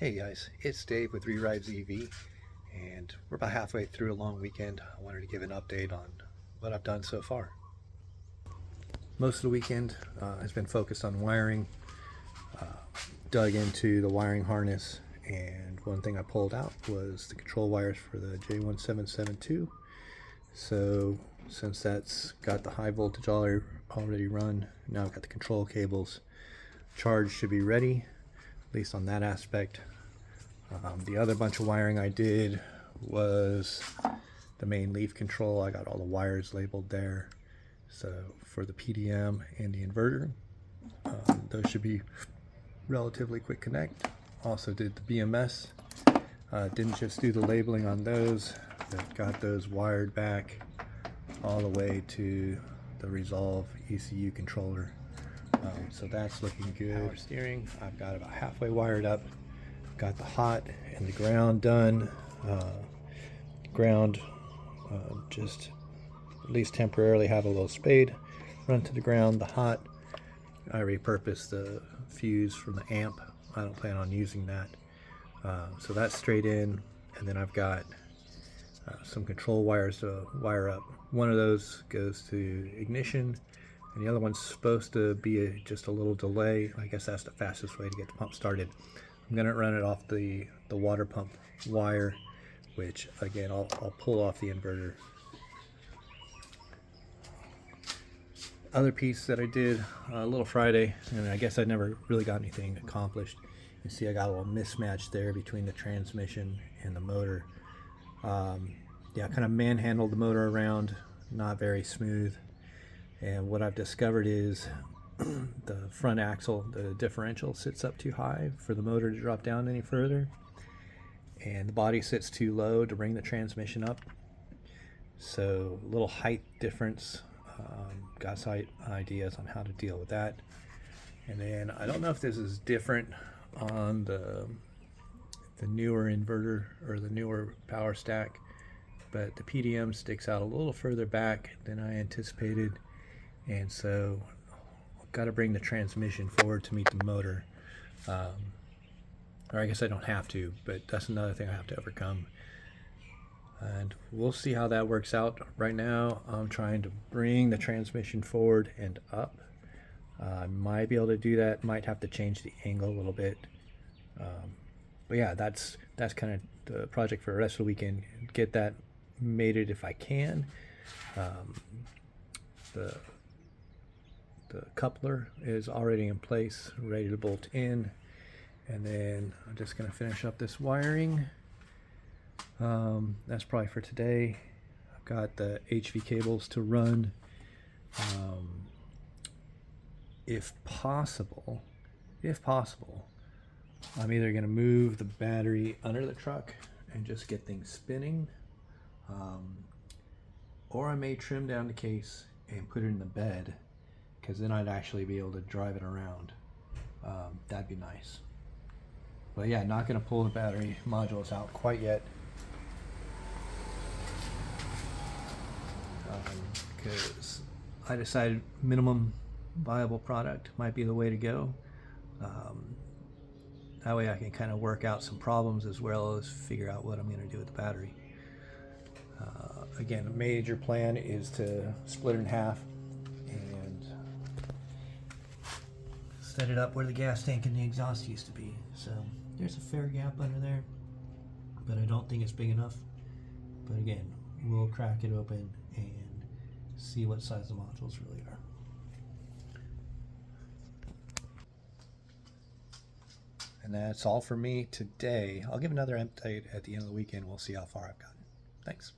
Hey guys, it's Dave with Rerides EV, and we're about halfway through a long weekend. I wanted to give an update on what I've done so far. Most of the weekend has been focused on wiring, dug into the wiring harness, and one thing I pulled out was the control wires for the J1772. So since that's got the high voltage already run, now I've got the control cables. Charge should be ready, at least on that aspect. The other bunch of wiring I did was the main leaf control. I got all the wires labeled there. So for the PDM and the inverter, those should be relatively quick connect. Also did the BMS. Didn't just do the labeling on those, but got those wired back all the way to the Resolve ECU controller. So that's looking good. Power steering, I've got about halfway wired up. Got the hot and the ground done. Ground just at least temporarily have a little spade run to the ground. The hot, I repurposed the fuse from the amp. I don't plan on using that. So that's straight in, and then I've got some control wires to wire up. One of those goes to ignition, and the other one's supposed to be just a little delay. I guess that's the fastest way to get the pump started. I'm going to run it off the water pump wire, which again I'll pull off the inverter. Other piece that I did a little Friday, and I guess I never really got anything accomplished. You see I got a little mismatch there between the transmission and the motor. Yeah, I kind of manhandled the motor around, not very smooth. And what I've discovered is the front axle, the differential sits up too high for the motor to drop down any further, and the body sits too low to bring the transmission up. So a little height difference. Got some ideas on how to deal with that. And then I don't know if this is different on the newer inverter or the newer power stack, but the PDM sticks out a little further back than I anticipated, and so got to bring the transmission forward to meet the motor. Or I guess I don't have to, but that's another thing I have to overcome. And we'll see how that works out. Right now, I'm trying to bring the transmission forward and up. I might be able to do that. Might have to change the angle a little bit. But yeah, that's kind of the project for the rest of the weekend. Get that mated if I can. The coupler is already in place, ready to bolt in, and then I'm just going to finish up this wiring. That's probably for today. I've got the HV cables to run. If possible, I'm either going to move the battery under the truck and just get things spinning, or I may trim down the case and put it in the bed, because then I'd actually be able to drive it around. That'd be nice. But yeah, not going to pull the battery modules out quite yet, because I decided minimum viable product might be the way to go. That way I can kind of work out some problems as well as figure out what I'm going to do with the battery. Again, a major plan is to split it in half and set it up where the gas tank and the exhaust used to be. So there's a fair gap under there, but I don't think it's big enough. But again, we'll crack it open and see what size the modules really are. And that's all for me today. I'll give another update at the end of the weekend. We'll see how far I've gotten. Thanks.